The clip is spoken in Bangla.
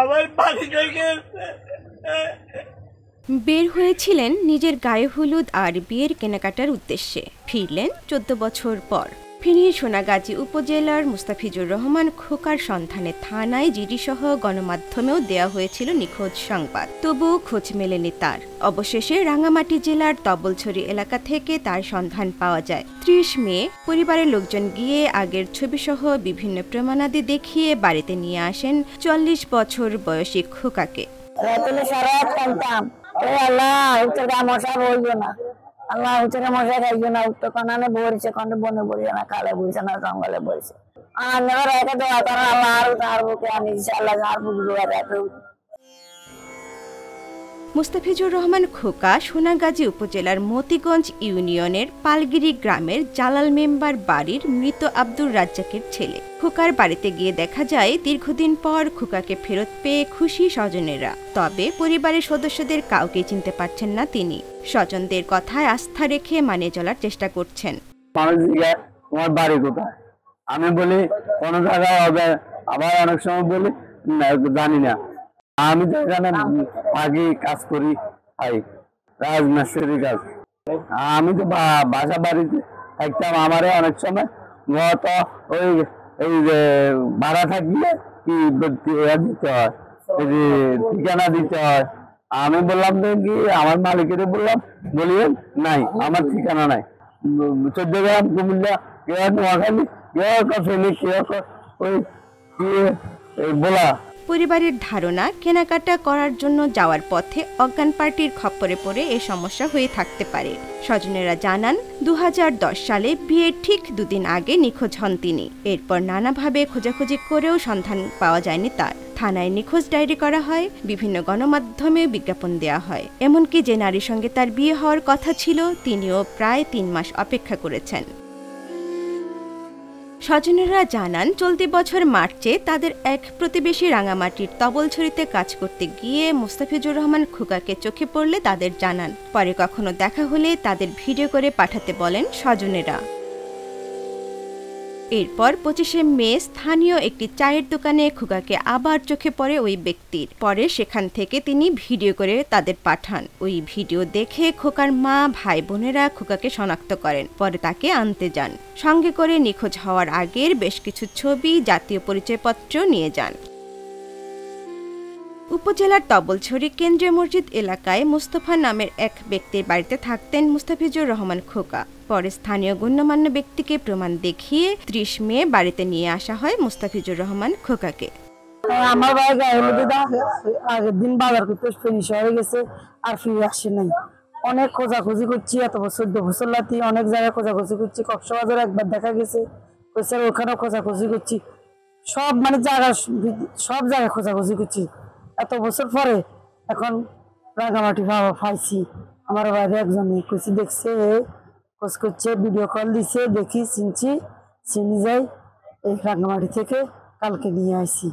আমার বাড়ি থেকে বের হয়েছিলেন নিজের গায়ে হলুদ আর বিয়ের কেনাকাটার উদ্দেশ্যে, ফিরলেন 14 বছর পর। ফেনীর সোনাগাজী উপজেলার মুস্তাফিজুর রহমান খোকার সন্ধানে থানায় জিডি সহ গণমাধ্যমেও দেয়া হয়েছিল নিখোঁজ সংবাদ, তবুও খোঁজ মেলেনি তার। অবশেষে রাঙামাটি জেলার তবলছড়ি এলাকা থেকে তার সন্ধান পাওয়া যায়। 30 মে পরিবারের লোকজন গিয়ে আগের ছবিসহ বিভিন্ন প্রমাণাদি দেখিয়ে বাড়িতে নিয়ে আসেন 40 বছর বয়সী খোকাকে। আল্লাহ উচ্চকে মশা খাইছো না, উত্তর কনানে বলছে কনে বনে বলিছে না, কালে বলছে না, জঙ্গলে বলছে। আর নেবার রেখে দেওয়া তারা আল্লাহ আরো তার বুকে আনিছে, আল্লাহ আর বুক দোয়া রাখে। মুস্তাফিজুর রহমান খোকা সোনাগাজী উপজেলার মতিগঞ্জ ইউনিয়নের পালগিরি গ্রামের জালাল মেম্বার বাড়ির মৃত আব্দুর রাজ্জাকের ছেলে। খোকার বাড়িতে গিয়ে দেখা যায় দীর্ঘদিন পর খোকাকে ফেরত পেয়ে খুশি স্বজনেরা। তবে পরিবারের সদস্যদের কাউকে চিনতে পারছেন না তিনি। স্বজনদের কথায় আস্থা রেখে মানিয়ে চলার চেষ্টা করছেন। তোমার বাড়ি কোথায়? আমি বলি কোন জায়গায় হবে, আবার অনেক সময় বলি জানি না। আমি তো এখানে আগে কাজ করি, রাজমিস্ত্রির কাজ। আমি তো বাসা বাড়িতে থাকতাম। আমারে অনেক সময় গত ওই এই যে ভাড়া থাকলে কি দিতে হয়, ঠিকানা দিতে হয়। আমি বললাম কি আমার মালিকের বললাম, বলিয়ে নাই আমার ঠিকানা নাই। 14 গ্রাম কুমিল্লা, কেউ নোয়াখালী, কেউ ফেনী, কেউ ওই বলা। পরিবারের ধারণা কেনাকাটা করার জন্য যাওয়ার পথে অজ্ঞান পার্টির খপ্পরে পড়ে এ সমস্যা হয়ে থাকতে পারে। স্বজনেরা জানান 2010 সালে বিয়ের ঠিক 2 দিন আগে নিখোঁজ হন তিনি। এরপর নানাভাবে খোঁজাখুঁজি করেও সন্ধান পাওয়া যায়নি তার। থানায় নিখোঁজ ডায়েরি করা হয়, বিভিন্ন গণমাধ্যমে বিজ্ঞাপন দেওয়া হয়। এমনকি যে নারীর সঙ্গে তার বিয়ে হওয়ার কথা ছিল তিনিও প্রায় 3 মাস অপেক্ষা করেছেন। স্বজনেরা জানান চলতি বছর মার্চে তাদের এক প্রতিবেশী রাঙামাটির তবলছড়িতে কাজ করতে গিয়ে মুস্তাফিজুর রহমান খোকাকে চোখে পড়লে তাদের জানান। পরে কখনো দেখা হলে তাদের ভিডিও করে পাঠাতে বলেন স্বজনেরা। এরপর 25শে মে স্থানীয় একটি চায়ের দোকানে খোকাকে আবার চোখে পড়ে ওই ব্যক্তির। পরে সেখান থেকে তিনি ভিডিও করে তাদের পাঠান। ওই ভিডিও দেখে খোকার মা, ভাই বোনেরা খোকাকে শনাক্ত করেন। পরে তাকে আনতে যান। সঙ্গে করে নিখোঁজ হওয়ার আগের বেশ কিছু ছবি, জাতীয় পরিচয়পত্র নিয়ে যান। উপজেলার তবলছড়ি কেন্দ্রীয় মসজিদ এলাকায় মোস্তফা নামের এক ব্যক্তির বাড়িতে থাকতেন মুস্তাফিজুর রহমান খোকা। পরে স্থানীয় গণ্যমান্য ব্যক্তিকে প্রমাণ দেখিয়ে 30 মে বাড়িতে নিয়ে আসা হয় মুস্তাফিজুর রহমান খোকাকে। আমার ভাই গায়ে হলুদ আগের দিন বাজার করতে ফিনিশ হয়ে গেছে, আর ফিরে আসে নাই। অনেক খোঁজাখুঁজি করছি, এত বছর 2 বছর লাতি অনেক জায়গায় খোঁজাখুঁজি করছি। কক্সবাজারে একবার দেখা গেছে, ওখানেও খোঁজাখুঁজি করছি। সব মানে সব জায়গায় খোঁজাখুঁজি করছি। এত বছর পরে এখন রাঙামাটি পাইছি। আমার বাইরে একজন কইছি দেখছে, খোঁজ করছে, ভিডিও কল দিছে, দেখি চিনছি, চিনি যাই। এই রাঙামাটি থেকে কালকে নিয়ে আসি।